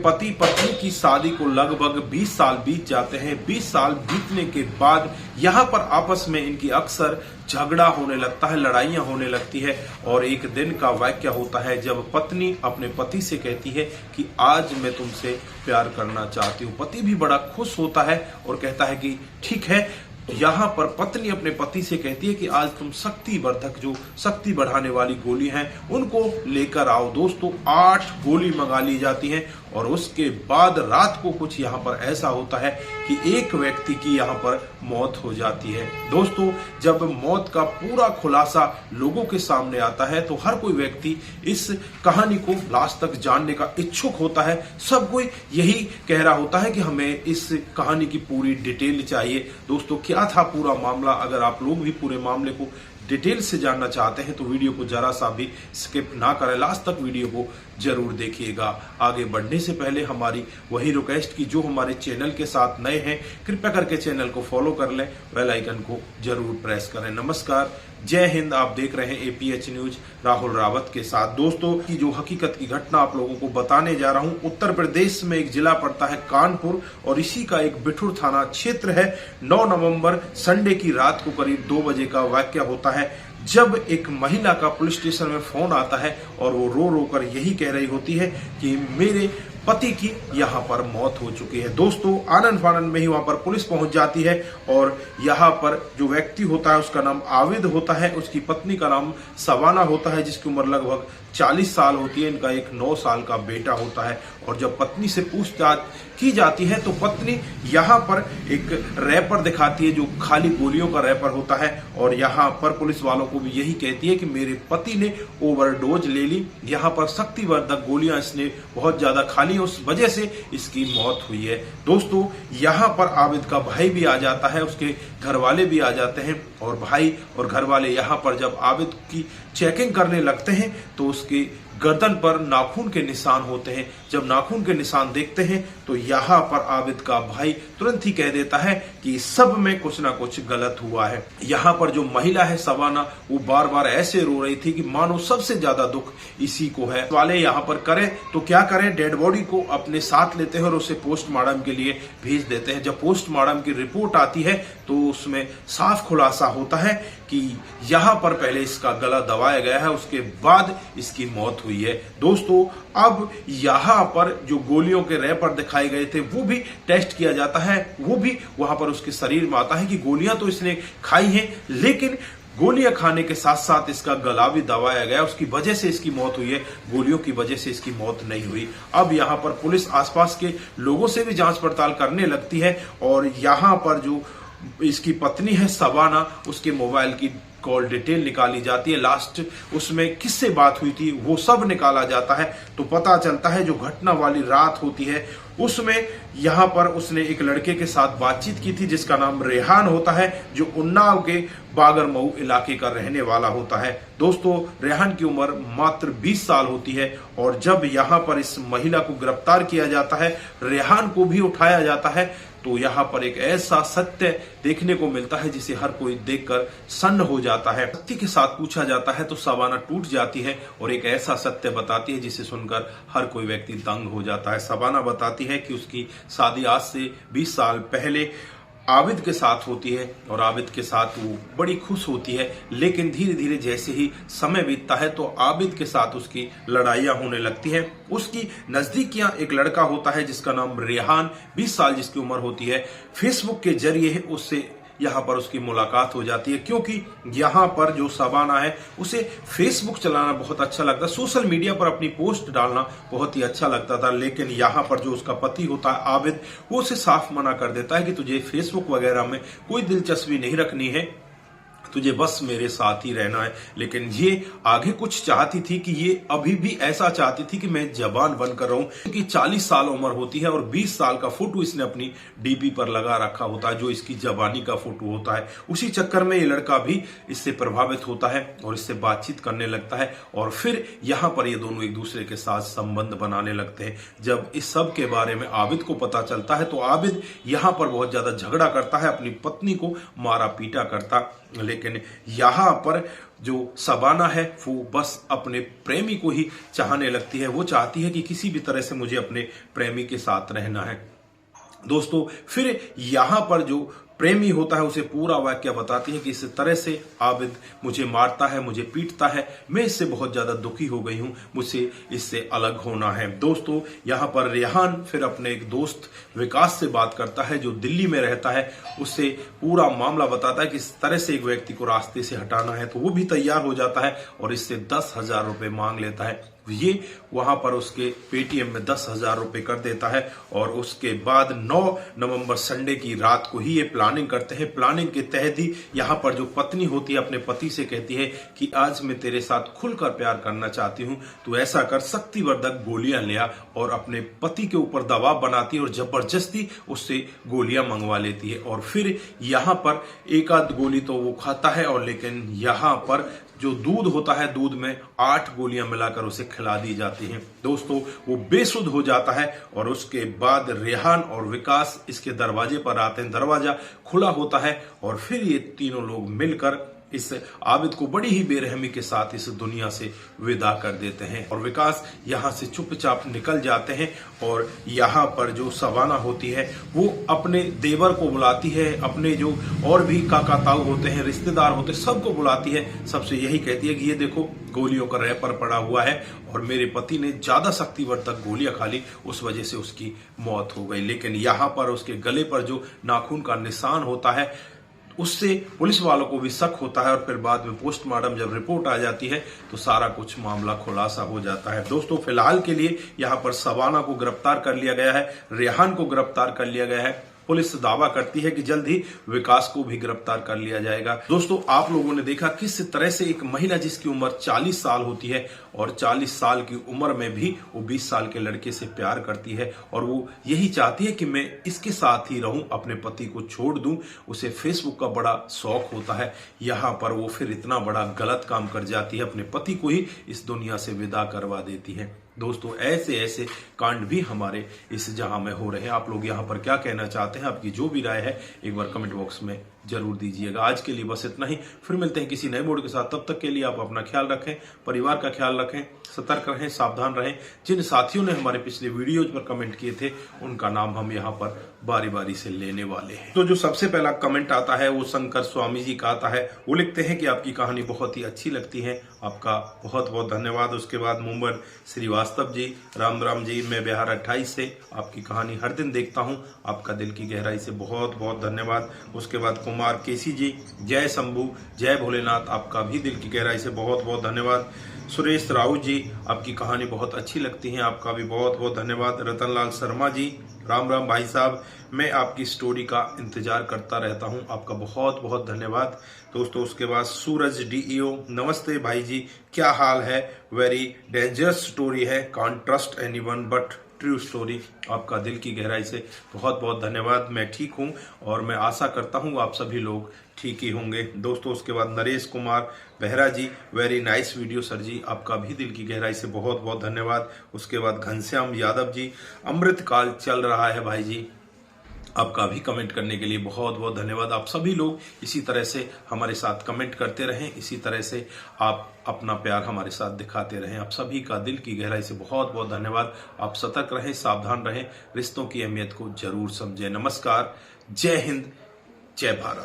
पति पत्नी की शादी को लगभग 20 साल बीत जाते हैं। 20 साल बीतने के बाद यहाँ पर आपस में इनकी अक्सर झगड़ा होने लगता है, लड़ाइयां होने लगती है। और एक दिन का वाक्य होता है जब पत्नी अपने पति से कहती है कि आज मैं तुमसे प्यार करना चाहती हूँ। पति भी बड़ा खुश होता है और कहता है कि ठीक है। यहाँ पर पत्नी अपने पति से कहती है कि आज तुम शक्तिवर्धक, जो शक्ति बढ़ाने वाली गोली हैं, उनको लेकर आओ। दोस्तों 8 गोली मंगा ली जाती हैं और उसके बाद रात को कुछ यहाँ पर ऐसा होता है कि एक व्यक्ति की यहाँ पर मौत हो जाती है। दोस्तों जब मौत का पूरा खुलासा लोगों के सामने आता है तो हर कोई व्यक्ति इस कहानी को लास्ट तक जानने का इच्छुक होता है। सब कोई यही कह रहा होता है कि हमें इस कहानी की पूरी डिटेल चाहिए। दोस्तों क्या था पूरा मामला? अगर आप लोग भी पूरे मामले को डिटेल से जानना चाहते हैं तो वीडियो को जरा सा भी स्किप ना करें, लास्ट तक वीडियो को जरूर देखिएगा। आगे बढ़ने से पहले हमारी वही रिक्वेस्ट की जो हमारे चैनल के साथ नए हैं, कृपया करके चैनल को फॉलो कर लें, बेल आइकन को जरूर प्रेस करें। नमस्कार, जय हिंद। आप देख रहे हैं APH न्यूज राहुल रावत के साथ। दोस्तों की जो हकीकत की घटना आप लोगों को बताने जा रहा हूं, उत्तर प्रदेश में एक जिला पड़ता है कानपुर और इसी का एक बिठूर थाना क्षेत्र है। 9 नवंबर संडे की रात को करीब 2 बजे का वाक्य होता है जब एक महिला का पुलिस स्टेशन में फोन आता है और वो रो रो कर यही कह रही होती है कि मेरे पति की यहाँ पर मौत हो चुकी है। दोस्तों आनंद फानंद में ही वहां पर पुलिस पहुंच जाती है और यहाँ पर जो व्यक्ति होता है उसका नाम आविद होता है, उसकी पत्नी का नाम सवाना होता है जिसकी उम्र लगभग 40 साल होती है। इनका एक 9 साल का बेटा होता है। और जब पत्नी से पूछताछ की जाती है तो पत्नी यहाँ पर एक रैपर दिखाती है जो खाली गोलियों का रैपर होता है और यहाँ पर पुलिस वालों को भी यही कहती है कि मेरे पति ने ओवरडोज ले ली, यहाँ पर शक्तिवर्धक गोलियां इसने बहुत ज्यादा खा ली, उस वजह से इसकी मौत हुई है। दोस्तों यहाँ पर आबिद का भाई भी आ जाता है, उसके घर वाले भी आ जाते हैं और भाई और घर वाले यहाँ पर जब आबिद की चेकिंग करने लगते हैं तो उसके गर्दन पर नाखून के निशान होते हैं। जब नाखून के निशान देखते हैं तो यहाँ पर आबिद का भाई तुरंत ही कह देता है कि सब में कुछ ना कुछ गलत हुआ है। यहाँ पर जो महिला है सवाना, वो बार बार ऐसे रो रही थी कि मानो सबसे ज्यादा दुख इसी को है। वाले यहाँ पर करें तो क्या करें, डेड बॉडी को अपने साथ लेते हैं और उसे पोस्टमार्टम के लिए भेज देते हैं। जब पोस्टमार्टम की रिपोर्ट आती है तो उसमें साफ खुलासा होता है कि यहाँ पर पहले इसका गला दबाया गया है, उसके बाद इसकी मौत हुई है। दोस्तों अब यहाँ पर जो गोलियों के रैपर दिखाए गए थे वो भी टेस्ट किया जाता है, वो भी वहां पर उसके शरीर में आता है कि गोलियां तो इसने खाई हैं लेकिन गोलियां खाने के साथ साथ इसका गला भी दबाया गया, उसकी वजह से इसकी मौत हुई है, गोलियों की वजह से इसकी मौत नहीं हुई। अब यहाँ पर पुलिस आसपास के लोगों से भी जांच पड़ताल करने लगती है और यहाँ पर जो इसकी पत्नी है सवाना, उसके मोबाइल की कॉल डिटेल निकाली जाती है। लास्ट उसमें किससे बात हुई थी वो सब निकाला जाता है तो पता चलता है जो घटना वाली रात होती है उसमें यहाँ पर उसने एक लड़के के साथ बातचीत की थी जिसका नाम रेहान होता है, जो उन्नाव के बागरमऊ इलाके का रहने वाला होता है। दोस्तों रेहान की उम्र मात्र 20 साल होती है और जब यहाँ पर इस महिला को गिरफ्तार किया जाता है, रेहान को भी उठाया जाता है तो यहाँ पर एक ऐसा सत्य देखने को मिलता है जिसे हर कोई देखकर सन्न हो जाता है। सत्य के साथ पूछा जाता है तो सवाना टूट जाती है और एक ऐसा सत्य बताती है जिसे सुनकर हर कोई व्यक्ति दंग हो जाता है। सवाना बताती है कि उसकी शादी आज से 20 साल पहले आबिद के साथ होती है और आबिद के साथ वो बड़ी खुश होती है, लेकिन धीरे धीरे जैसे ही समय बीतता है तो आबिद के साथ उसकी लड़ाइयां होने लगती है। उसकी नजदीकियां एक लड़का होता है जिसका नाम रेहान, 20 साल जिसकी उम्र होती है, फेसबुक के जरिए उससे यहाँ पर उसकी मुलाकात हो जाती है क्योंकि यहाँ पर जो सवाना है उसे फेसबुक चलाना बहुत अच्छा लगता है, सोशल मीडिया पर अपनी पोस्ट डालना बहुत ही अच्छा लगता था। लेकिन यहाँ पर जो उसका पति होता है आबिद, वो उसे साफ मना कर देता है कि तुझे फेसबुक वगैरह में कोई दिलचस्पी नहीं रखनी है, तुझे बस मेरे साथ ही रहना है। लेकिन ये आगे कुछ चाहती थी कि ये अभी भी ऐसा चाहती थी कि मैं जवान बनकर रहूं, क्योंकि 40 साल उम्र होती है और 20 साल का फोटो इसने अपनी डीपी पर लगा रखा होता है जो इसकी जवानी का फोटो होता है। उसी चक्कर में ये लड़का भी इससे प्रभावित होता है और इससे बातचीत करने लगता है और फिर यहाँ पर ये दोनों एक दूसरे के साथ संबंध बनाने लगते हैं। जब इस सब के बारे में आबिद को पता चलता है तो आबिद यहाँ पर बहुत ज्यादा झगड़ा करता है, अपनी पत्नी को मारा पीटा करता। लेकिन लेकिन यहाँ पर जो शबाना है वो बस अपने प्रेमी को ही चाहने लगती है। वो चाहती है कि किसी भी तरह से मुझे अपने प्रेमी के साथ रहना है। दोस्तों फिर यहाँ पर जो प्रेमी होता है उसे पूरा वाक्य बताती है कि इस तरह से आबिद मुझे मारता है, मुझे पीटता है, मैं इससे बहुत ज्यादा दुखी हो गई हूं, मुझसे इससे अलग होना है। दोस्तों यहाँ पर रेहान फिर अपने एक दोस्त विकास से बात करता है जो दिल्ली में रहता है, उससे पूरा मामला बताता है कि इस तरह से एक व्यक्ति को रास्ते से हटाना है। तो वो भी तैयार हो जाता है और इससे 10,000 रुपए मांग लेता है। ये वहां पर उसके पेटीएम में 10,000 रुपए कर देता है और उसके बाद 9 नवंबर संडे की रात को ही ये प्लानिंग करते हैं। प्लानिंग के तहत ही यहाँ पर जो पत्नी होती है अपने पति से कहती है कि आज मैं तेरे साथ खुलकर प्यार करना चाहती हूँ, तो ऐसा कर, शक्तिवर्धक गोलियां लिया और अपने पति के ऊपर दबाव बनाती है और जबरदस्ती उससे गोलियां मंगवा लेती है। और फिर यहाँ पर एक आध गोली तो वो खाता है और लेकिन यहाँ पर जो दूध होता है, दूध में 8 गोलियां मिलाकर उसे खिला दी जाती हैं। दोस्तों वो बेसुध हो जाता है और उसके बाद रेहान और विकास इसके दरवाजे पर आते हैं। दरवाजा खुला होता है और फिर ये तीनों लोग मिलकर इस आबिद को बड़ी ही बेरहमी के साथ इस दुनिया से विदा कर देते हैं और विकास यहाँ से चुपचाप निकल जाते हैं। और यहाँ पर जो शबाना होती है वो अपने देवर को बुलाती है, अपने जो और भी काका ताऊ होते हैं, रिश्तेदार होते हैं, सबको बुलाती है। सबसे यही कहती है कि ये देखो गोलियों का रैपर पड़ा हुआ है और मेरे पति ने ज्यादा शक्तिवर्धक गोलियां खा ली, उस वजह से उसकी मौत हो गई। लेकिन यहाँ पर उसके गले पर जो नाखून का निशान होता है उससे पुलिस वालों को भी शक होता है और फिर बाद में पोस्टमार्टम जब रिपोर्ट आ जाती है तो सारा कुछ मामला खुलासा हो जाता है। दोस्तों फिलहाल के लिए यहाँ पर शबाना को गिरफ्तार कर लिया गया है, रेहान को गिरफ्तार कर लिया गया है। पुलिस दावा करती है कि जल्द ही विकास को भी गिरफ्तार कर लिया जाएगा। दोस्तों आप लोगों ने देखा किस तरह से एक महिला जिसकी उम्र 40 साल होती है और 40 साल की उम्र में भी वो 20 साल के लड़के से प्यार करती है और वो यही चाहती है कि मैं इसके साथ ही रहूं, अपने पति को छोड़ दूं। उसे फेसबुक का बड़ा शौक होता है। यहाँ पर वो फिर इतना बड़ा गलत काम कर जाती है, अपने पति को ही इस दुनिया से विदा करवा देती है। दोस्तों ऐसे ऐसे कांड भी हमारे इस जहां में हो रहे हैं। आप लोग यहाँ पर क्या कहना चाहते हैं, आपकी जो भी राय है एक बार कमेंट बॉक्स में जरूर दीजिएगा। आज के लिए बस इतना ही, फिर मिलते हैं किसी नए मोड के साथ। तब तक के लिए आप अपना ख्याल रखें, परिवार का ख्याल रखें, सतर्क रहें, सावधान रहें। जिन साथियों ने हमारे पिछले वीडियोज पर कमेंट किए थे उनका नाम हम यहाँ पर बारी बारी से लेने वाले हैं। तो जो सबसे पहला कमेंट आता है वो शंकर स्वामी जी का आता है। वो लिखते हैं कि आपकी कहानी बहुत ही अच्छी लगती है, आपका बहुत बहुत धन्यवाद। उसके बाद मुंबई श्रीवास्तव जी, राम राम जी, मैं बिहार 28 से आपकी कहानी हर दिन देखता हूँ, आपका दिल की गहराई से बहुत बहुत धन्यवाद। उसके बाद कुमार केसी जी, जय शंभू, जय भोलेनाथ, आपका भी दिल की गहराई से बहुत बहुत धन्यवाद। सुरेश राउत जी, आपकी कहानी बहुत अच्छी लगती है, आपका भी बहुत बहुत धन्यवाद। रतनलाल शर्मा जी, राम राम भाई साहब, मैं आपकी स्टोरी का इंतजार करता रहता हूं, आपका बहुत बहुत धन्यवाद। दोस्तों उसके बाद सूरज डीईओ, नमस्ते भाई जी, क्या हाल है, वेरी डेंजरस स्टोरी है, can't trust anyone but true story, आपका दिल की गहराई से बहुत बहुत धन्यवाद। मैं ठीक हूं और मैं आशा करता हूं आप सभी लोग ठीक ही होंगे। दोस्तों उसके बाद नरेश कुमार बेहरा जी, वेरी नाइस वीडियो सर जी, आपका भी दिल की गहराई से बहुत बहुत धन्यवाद। उसके बाद घनश्याम यादव जी, अमृत काल चल रहा है भाई जी, आपका भी कमेंट करने के लिए बहुत बहुत धन्यवाद। आप सभी लोग इसी तरह से हमारे साथ कमेंट करते रहें, इसी तरह से आप अपना प्यार हमारे साथ दिखाते रहें। आप सभी का दिल की गहराई से बहुत बहुत धन्यवाद। आप सतर्क रहें, सावधान रहें, रिश्तों की अहमियत को जरूर समझें। नमस्कार, जय हिंद, जय भारत।